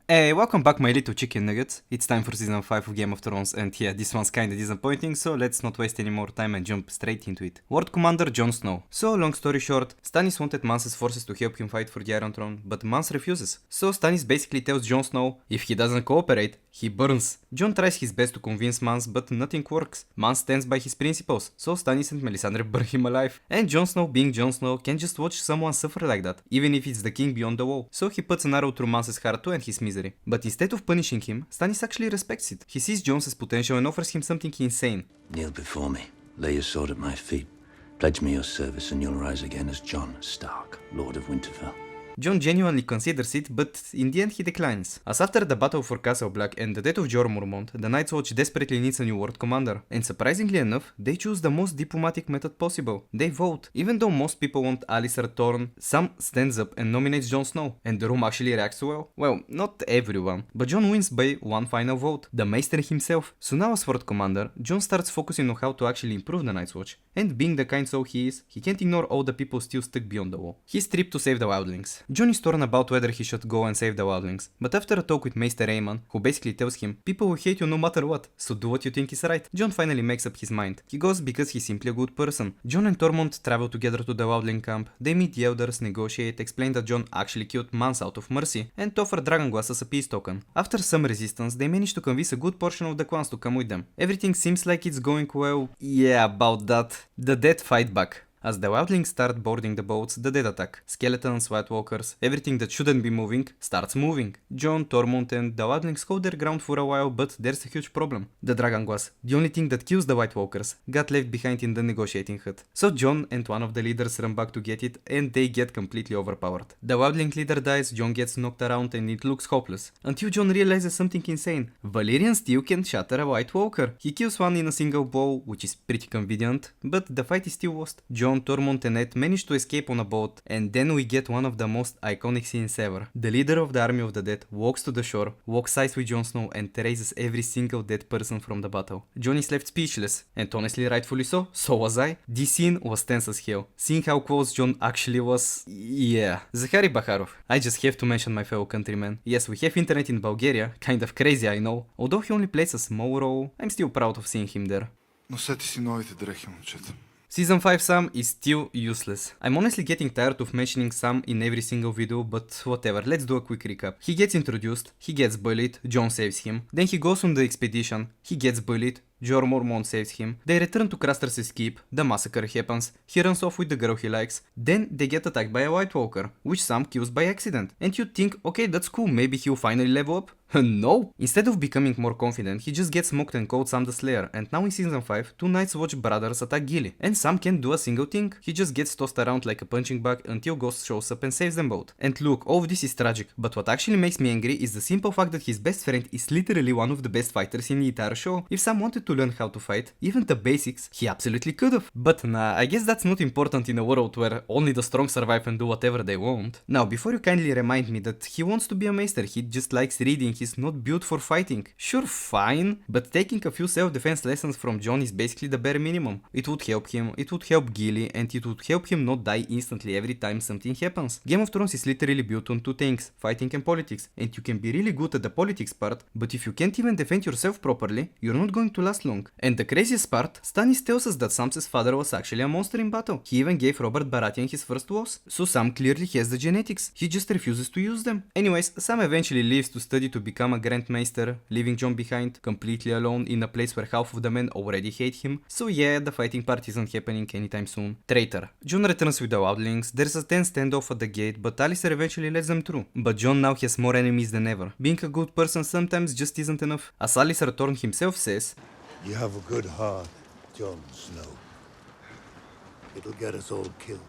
Hey, welcome back my little chicken nuggets. It's time for season 5 of Game of Thrones and yeah, this one's kinda disappointing, so let's not waste any more time and jump straight into it. Lord Commander Jon Snow. So, long story short, Stannis wanted Mance's forces to help him fight for the Iron Throne, but Mance refuses. So Stannis basically tells Jon Snow, if he doesn't cooperate, he burns. Jon tries his best to convince Mance, but nothing works. Mance stands by his principles, so Stannis and Melisandre burn him alive. And Jon Snow, being Jon Snow, can't just watch someone suffer like that, even if it's the king beyond the wall. So he puts an arrow through Mance's heart to end his misery. But instead of punishing him, Stannis actually respects it. He sees Jon's potential and offers him something insane. Kneel before me, lay your sword at my feet, pledge me your service and you'll rise again as Jon Stark, Lord of Winterfell. Jon genuinely considers it, but in the end he declines. As after the battle for Castle Black and the death of Jorah Mormont, the Night's Watch desperately needs a new World Commander. And surprisingly enough, they choose the most diplomatic method possible. They vote. Even though most people want Alliser Thorne, some stands up and nominates Jon Snow. And the room actually reacts well. Well, not everyone, but Jon wins by one final vote. The Maester himself. So now as World Commander, Jon starts focusing on how to actually improve the Night's Watch. And being the kind soul he is, he can't ignore all the people still stuck beyond the wall. He's tripped to save the wildlings. Jon is torn about whether he should go and save the wildlings, but after a talk with Maester Aemon, who basically tells him, people will hate you no matter what, so do what you think is right, Jon finally makes up his mind. He goes because he's simply a good person. Jon and Tormund travel together to the wildling camp, they meet the elders, negotiate, explain that Jon actually killed Mance out of mercy, and offer Dragonglass as a peace token. After some resistance, they manage to convince a good portion of the clans to come with them. Everything seems like it's going well. Yeah, about that. The dead fight back. As the wildlings start boarding the boats, the dead attack. Skeletons, White Walkers, everything that shouldn't be moving, starts moving. Jon, Tormund and the wildlings hold their ground for a while, but there's a huge problem. The Dragonglass, the only thing that kills the White Walkers, got left behind in the negotiating hut. So Jon and one of the leaders run back to get it, and they get completely overpowered. The wildling leader dies, Jon gets knocked around and it looks hopeless. Until Jon realizes something insane. Valyrian steel can shatter a White Walker. He kills one in a single blow, which is pretty convenient, but the fight is still lost. Jon, Tormund and Ned manage to escape on a boat, and then we get one of the most iconic scenes ever. The leader of the army of the dead walks to the shore, walks sides with Jon Snow and raises every single dead person from the battle. Jon is left speechless, and honestly rightfully so was I. This scene was tense as hell. Seeing how close Jon actually was, yeah. Zakhari Bakharov. I just have to mention my fellow countryman. Yes, we have internet in Bulgaria, kind of crazy I know. Although he only plays a small role, I'm still proud of seeing him there. Носете си новите дрехи, момчета. Season 5 Sam is still useless. I'm honestly getting tired of mentioning Sam in every single video, but whatever, let's do a quick recap. He gets introduced, he gets bullied, Jon saves him, then he goes on the expedition, he gets bullied, Jorah Mormont saves him, they return to Craster's Keep, the massacre happens, he runs off with the girl he likes, then they get attacked by a White Walker, which Sam kills by accident. And you think, okay, that's cool, maybe he'll finally level up? No! Instead of becoming more confident, he just gets mocked and called Sam the Slayer, and now in season 5, two Night's Watch brothers attack Gilly, and Sam can't do a single thing. He just gets tossed around like a punching bag until Ghost shows up and saves them both. And look, all of this is tragic, but what actually makes me angry is the simple fact that his best friend is literally one of the best fighters in the entire show. If Sam wanted to learn how to fight, even the basics, he absolutely could've. But nah, I guess that's not important in a world where only the strong survive and do whatever they want. Now, before you kindly remind me that he wants to be a maester, he just likes reading, he's not built for fighting. Sure, fine, but taking a few self-defense lessons from Jon is basically the bare minimum. It would help him, it would help Gilly, and it would help him not die instantly every time something happens. Game of Thrones is literally built on two things, fighting and politics, and you can be really good at the politics part, but if you can't even defend yourself properly, you're not going to last long. And the craziest part, Stannis tells us that Sam's father was actually a monster in battle. He even gave Robert Baratheon his first loss. So Sam clearly has the genetics, he just refuses to use them. Anyways, Sam eventually leaves to study to become a Grand Maester, leaving Jon behind, completely alone in a place where half of the men already hate him. So yeah, the fighting part isn't happening anytime soon. Traitor. Jon returns with the wildlings, there's a tense standoff at the gate, but Alliser eventually lets them through. But Jon now has more enemies than ever. Being a good person sometimes just isn't enough. As Alliser Thorne himself says, You have a good heart, Jon Snow. It'll get us all killed.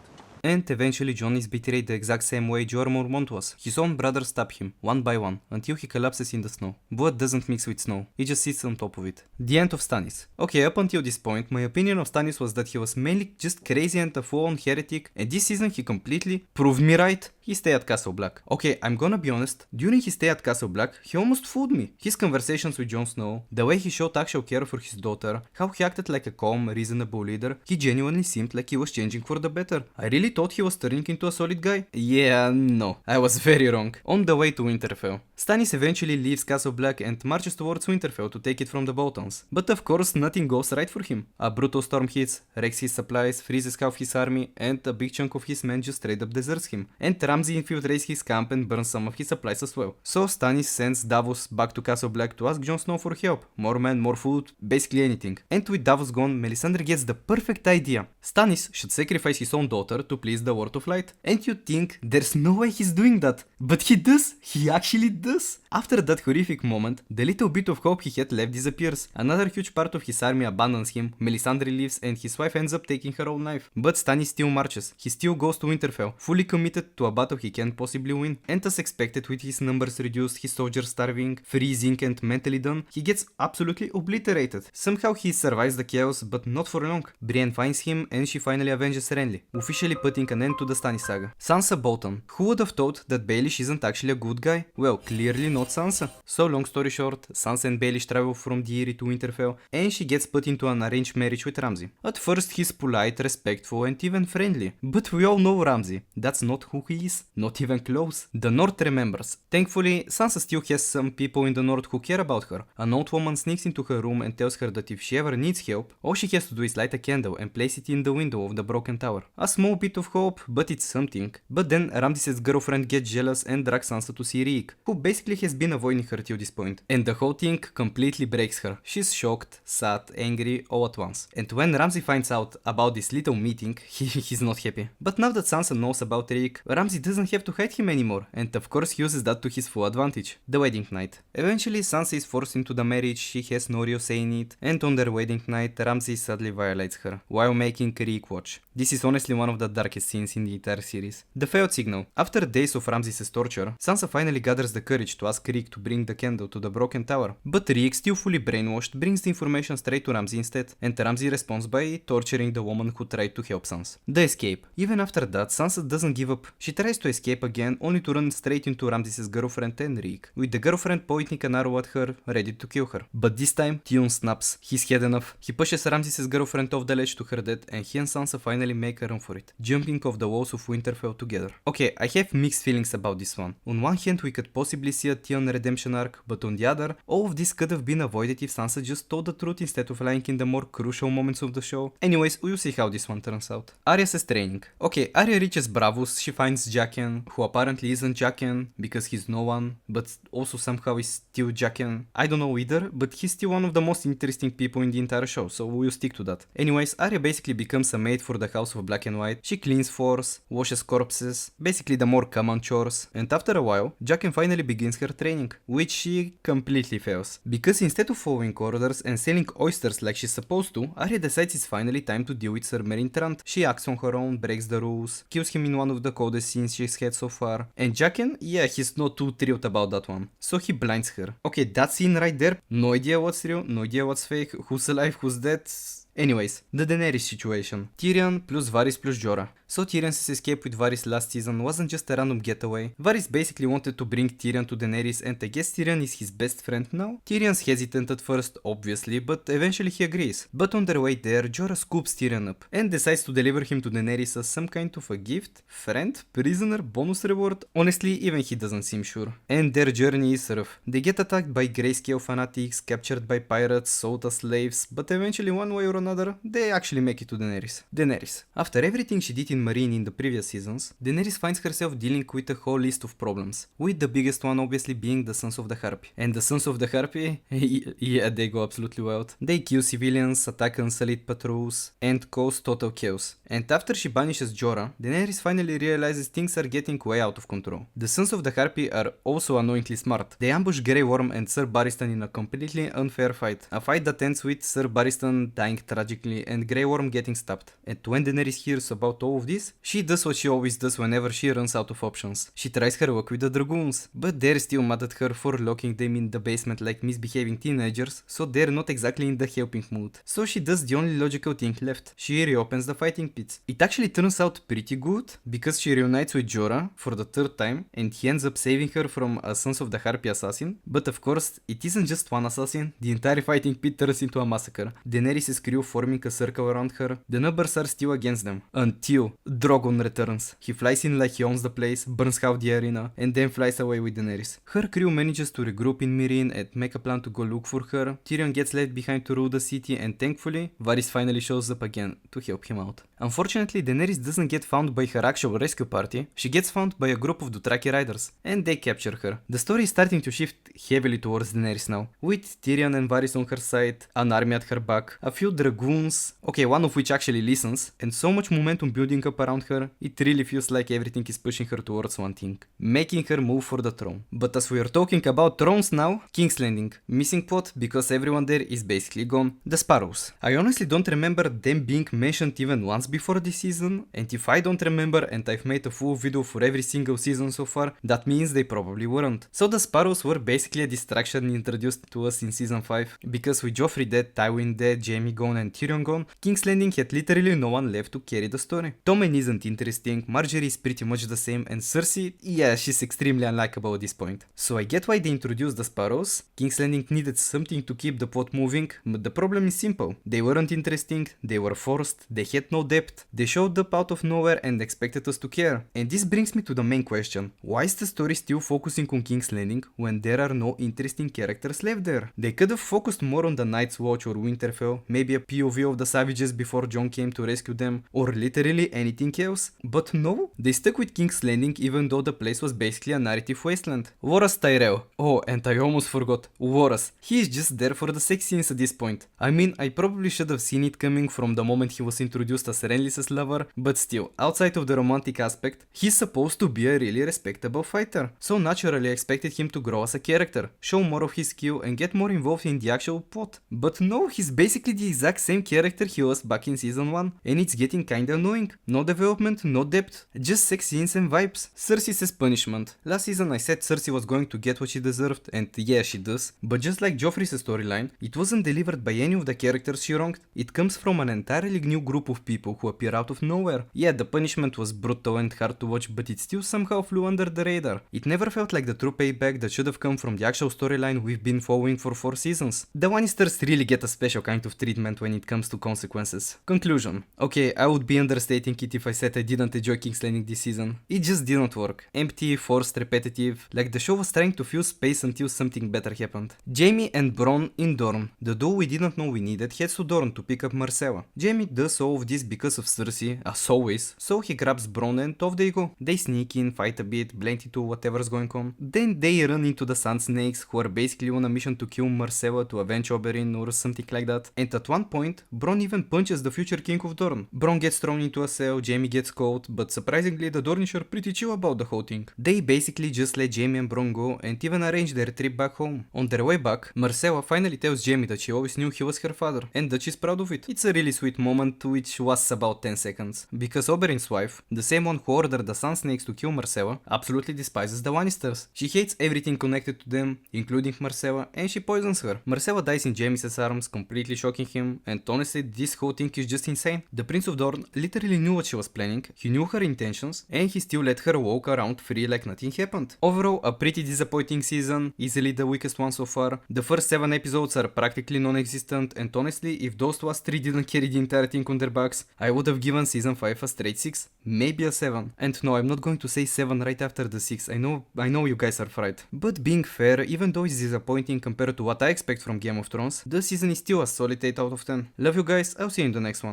And eventually Jon is betrayed the exact same way Jorah Mormont was. His own brothers stab him, one by one, until he collapses in the snow. Blood doesn't mix with snow, it just sits on top of it. The end of Stannis. Okay, up until this point, my opinion of Stannis was that he was mainly just crazy and a full-on heretic, and this season he completely proved me right. His stay at Castle Black. Okay, I'm gonna be honest, during his stay at Castle Black, he almost fooled me. His conversations with Jon Snow, the way he showed actual care for his daughter, how he acted like a calm, reasonable leader, he genuinely seemed like he was changing for the better. I really thought he was turning into a solid guy. Yeah, no, I was very wrong. On the way to Winterfell, Stannis eventually leaves Castle Black and marches towards Winterfell to take it from the Boltons. But of course, nothing goes right for him. A brutal storm hits, wrecks his supplies, freezes half his army, and a big chunk of his men just straight up deserts him. And Ramsay infiltrates his camp and burns some of his supplies as well. So Stannis sends Davos back to Castle Black to ask Jon Snow for help. More men, more food, basically anything. And with Davos gone, Melisandre gets the perfect idea. Stannis should sacrifice his own daughter to please the Lord of Light. And you think there's no way he's doing that. But he does. He actually does. After that horrific moment, the little bit of hope he had left disappears. Another huge part of his army abandons him, Melisandre leaves, and his wife ends up taking her own life. But Stannis still marches. He still goes to Winterfell, fully committed to a battle he can't possibly win. And as expected, with his numbers reduced, his soldiers starving, freezing and mentally done, he gets absolutely obliterated. Somehow he survives the chaos, but not for long. Brienne finds him and she finally avenges Renly, officially putting an end to the Stannis saga. Sansa Bolton. Who would have thought that Baelish isn't actually a good guy? Well, clearly not Sansa. So long story short, Sansa and Baelish travel from the Eyrie to Winterfell and she gets put into an arranged marriage with Ramsay. At first he's polite, respectful and even friendly. But we all know Ramsay. That's not who he is. Not even close. The North remembers. Thankfully, Sansa still has some people in the North who care about her. An old woman sneaks into her room and tells her that if she ever needs help, all she has to do is light a candle and place it in the window of the broken tower. A small bit of hope, but it's something. But then Ramsay's girlfriend gets jealous and drags Sansa to see Rick, who basically has been avoiding her till this point. And the whole thing completely breaks her. She's shocked, sad, angry, all at once. And when Ramsay finds out about this little meeting, he's not happy. But now that Sansa knows about Rick, Ramsay doesn't have to hide him anymore, and of course uses that to his full advantage. The wedding night. Eventually Sansa is forced into the marriage, she has no real say in it, and on their wedding night, Ramsay sadly violates her, while making Rick watch. This is honestly one of the darkest scenes in the entire series. The failed signal. After days of Ramsay's torture, Sansa finally gathers the courage to ask Rick to bring the candle to the broken tower. But Rick, still fully brainwashed, brings the information straight to Ramsay instead, and Ramsay responds by torturing the woman who tried to help Sansa. The escape. Even after that, Sansa doesn't give up. She tries to escape again, only to run straight into Ramsay's girlfriend and Rick, with the girlfriend pointing an arrow at her, ready to kill her. But this time, Theon snaps. He's had enough. He pushes Ramsay's girlfriend off the ledge to her death, and he and Sansa finally make a run for it, jumping off the walls of Winterfell together. Okay, I have mixed feelings about this one. On one hand, we could possibly see a Theon redemption arc, but on the other, all of this could have been avoided if Sansa just told the truth instead of lying in the more crucial moments of the show. Anyways, we'll see how this one turns out. Arya's training. Okay, Arya reaches Bravos, she finds Jaqen, who apparently isn't Jaqen because he's no one, but also somehow is still Jaqen. I don't know either, but he's still one of the most interesting people in the entire show, so we'll stick to that. Anyways, Arya basically becomes a maid for the House of Black and White. She cleans floors, washes corpses, basically the more common chores, and after a while, Jaqen finally begins her training, which she completely fails. Because instead of following orders and selling oysters like she's supposed to, Arya decides it's finally time to deal with Sir Meryn Trant. She acts on her own, breaks the rules, kills him in one of the coldest scenes she's had so far. And Jaqen, yeah, he's not too thrilled about that one. So he blinds her. Okay, that scene right there, no idea what's real, no idea what's fake, who's alive, who's dead. Anyways, the Daenerys situation. Tyrion plus Varys plus Jorah. So Tyrion's escape with Varys last season wasn't just a random getaway. Varys basically wanted to bring Tyrion to Daenerys, and I guess Tyrion is his best friend now? Tyrion's hesitant at first, obviously, but eventually he agrees. But on their way there, Jorah scoops Tyrion up and decides to deliver him to Daenerys as some kind of a gift? Friend? Prisoner? Bonus reward? Honestly, even he doesn't seem sure. And their journey is rough. They get attacked by grayscale fanatics, captured by pirates, sold as slaves, but eventually one way or another, they actually make it to Daenerys. Daenerys. After everything she did in Meereen in the previous seasons, Daenerys finds herself dealing with a whole list of problems, with the biggest one obviously being the Sons of the Harpy. And the Sons of the Harpy, yeah, they go absolutely wild. They kill civilians, attack elite patrols, and cause total chaos. And after she banishes Jorah, Daenerys finally realizes things are getting way out of control. The Sons of the Harpy are also annoyingly smart. They ambush Grey Worm and Sir Barristan in a completely unfair fight. A fight that ends with Sir Barristan dying tragically and Grey Worm getting stabbed. And when Daenerys hears about all of this, she does what she always does whenever she runs out of options. She tries her luck with the dragoons, but they're still mad at her for locking them in the basement like misbehaving teenagers, so they're not exactly in the helping mood. So she does the only logical thing left. She reopens the fighting pits. It actually turns out pretty good, because she reunites with Jorah for the third time, and he ends up saving her from a Sons of the Harpy assassin. But of course, it isn't just one assassin, the entire fighting pit turns into a massacre. Daenerys' crew forming a circle around her. The numbers are still against them, until Drogon returns. He flies in like he owns the place, burns out the arena, and then flies away with Daenerys. Her crew manages to regroup in Meereen and make a plan to go look for her. Tyrion gets left behind to rule the city, and thankfully, Varys finally shows up again to help him out. Unfortunately, Daenerys doesn't get found by her actual rescue party, she gets found by a group of Dothraki riders, and they capture her. The story is starting to shift heavily towards Daenerys now, with Tyrion and Varys on her side, an army at her back, a few dragoons, okay, one of which actually listens, and so much momentum building up around her, it really feels like everything is pushing her towards one thing, making her move for the throne. But as we are talking about thrones now, King's Landing, missing plot because everyone there is basically gone, the Sparrows. I honestly don't remember them being mentioned even once before this season, and if I don't remember and I've made a full video for every single season so far, that means they probably weren't. So the Sparrows were basically a distraction introduced to us in season 5, because with Joffrey dead, Tywin dead, Jaime gone and Tyrion gone, King's Landing had literally no one left to carry the story. Tommen isn't interesting, Marjorie is pretty much the same, and Cersei, yeah, she's extremely unlikable at this point. So I get why they introduced the Sparrows. King's Landing needed something to keep the plot moving, but the problem is simple. They weren't interesting, they were forced, they had no depth, they showed up out of nowhere and expected us to care. And this brings me to the main question. Why is the story still focusing on King's Landing when there are no interesting characters left there? They could have focused more on the Night's Watch or Winterfell, maybe a POV of the Savages before Jon came to rescue them, or literally anything else. But no, they stuck with King's Landing even though the place was basically a narrative wasteland. Varys Tyrell. Oh, and I almost forgot. Varys. He is just there for the sex scenes at this point. I mean, I probably should have seen it coming from the moment he was introduced as Renly's lover, but still, outside of the romantic aspect, he's supposed to be a really respectable fighter. So naturally I expected him to grow as a character, show more of his skill and get more involved in the actual plot. But no, he's basically the exact same character he was back in season 1, and it's getting kinda annoying. No development, no depth, just sex scenes and vibes. Cersei says punishment. Last season I said Cersei was going to get what she deserved, and yeah, she does. But just like Joffrey's storyline, it wasn't delivered by any of the characters she wronged. It comes from an entirely new group of people who appear out of nowhere. Yeah, the punishment was brutal and hard to watch, but it still somehow flew under the radar. It never felt like the true payback that should have come from the actual storyline we've been following for 4 seasons. The Lannisters really get a special kind of treatment when it comes to consequences. Conclusion. Okay, I would be understating it if I said I didn't enjoy King's Landing this season. It just didn't work. Empty, forced, repetitive, like the show was trying to fill space until something better happened. Jaime and Bronn in Dorne. The duo we didn't know we needed heads to Dorne to pick up Myrcella. Jaime does all of this because of Cersei, as always, so he grabs Bronn and off they go. They sneak in, fight a bit, blend into whatever's going on. Then they run into the Sand Snakes, who are basically on a mission to kill Myrcella to avenge Oberyn or something like that. And at one point, Bronn even punches the future king of Dorne. Bronn gets thrown into a cell, Jaime gets caught, but surprisingly the Dornish are pretty chill about the whole thing. They basically just let Jaime and Bronn go and even arrange their trip back home. On their way back, Myrcella finally tells Jaime that she always knew he was her father, and that she's proud of it. It's a really sweet moment, which was about 10 seconds, because Oberyn's wife, the same one who ordered the Sand Snakes to kill Myrcella, absolutely despises the Lannisters. She hates everything connected to them, including Myrcella, and she poisons her. Myrcella dies in Jaime's arms, completely shocking him, and honestly, this whole thing is just insane. The Prince of Dorne literally knew what she was planning, he knew her intentions, and he still let her walk around free like nothing happened. Overall, a pretty disappointing season, easily the weakest one so far. The first 7 episodes are practically non-existent, and honestly, if those last 3 didn't carry the entire thing on their backs, I would have given season 5 a straight 6, maybe a 7. And no, I'm not going to say 7 right after the 6, I know you guys are fried. But being fair, even though it's disappointing compared to what I expect from Game of Thrones, the season is still a solid 8 out of 10. Love you guys, I'll see you in the next one.